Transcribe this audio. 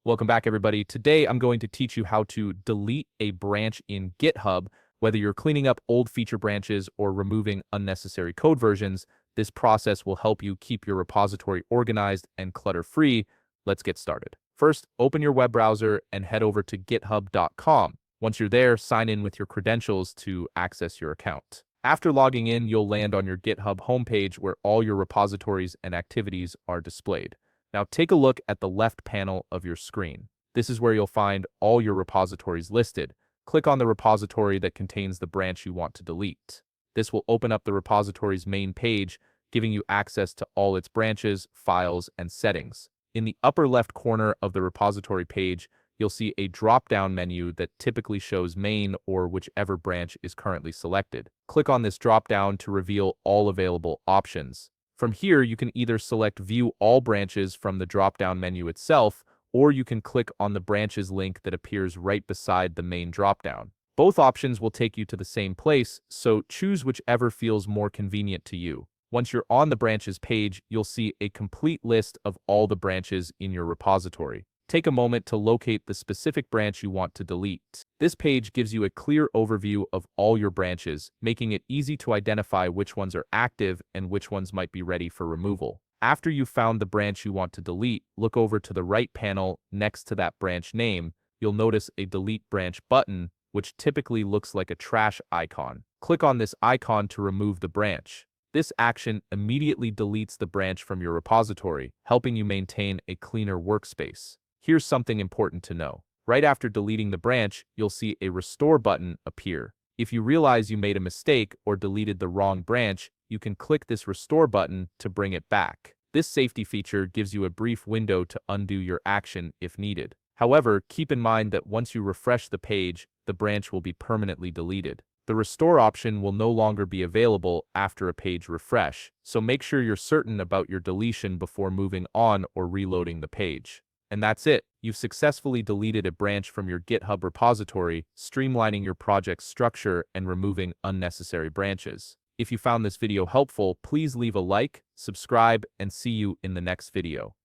Welcome back, everybody. Today, I'm going to teach you how to delete a branch in GitHub. Whether you're cleaning up old feature branches or removing unnecessary code versions, this process will help you keep your repository organized and clutter-free. Let's get started. First, open your web browser and head over to github.com. Once you're there, sign in with your credentials to access your account. After logging in, you'll land on your GitHub homepage where all your repositories and activities are displayed. Now take a look at the left panel of your screen. This is where you'll find all your repositories listed. Click on the repository that contains the branch you want to delete. This will open up the repository's main page, giving you access to all its branches, files, and settings. In the upper left corner of the repository page, you'll see a drop-down menu that typically shows main or whichever branch is currently selected. Click on this drop-down to reveal all available options. From here, you can either select View All Branches from the drop-down menu itself, or you can click on the branches link that appears right beside the main drop-down. Both options will take you to the same place, so choose whichever feels more convenient to you. Once you're on the branches page, you'll see a complete list of all the branches in your repository. Take a moment to locate the specific branch you want to delete. This page gives you a clear overview of all your branches, making it easy to identify which ones are active and which ones might be ready for removal. After you've found the branch you want to delete, look over to the right panel next to that branch name. You'll notice a Delete Branch button, which typically looks like a trash icon. Click on this icon to remove the branch. This action immediately deletes the branch from your repository, helping you maintain a cleaner workspace. Here's something important to know. Right after deleting the branch, you'll see a Restore button appear. If you realize you made a mistake or deleted the wrong branch, you can click this Restore button to bring it back. This safety feature gives you a brief window to undo your action if needed. However, keep in mind that once you refresh the page, the branch will be permanently deleted. The Restore option will no longer be available after a page refresh, so make sure you're certain about your deletion before moving on or reloading the page. And that's it. You've successfully deleted a branch from your GitHub repository, streamlining your project's structure and removing unnecessary branches. If you found this video helpful, please leave a like, subscribe, and see you in the next video.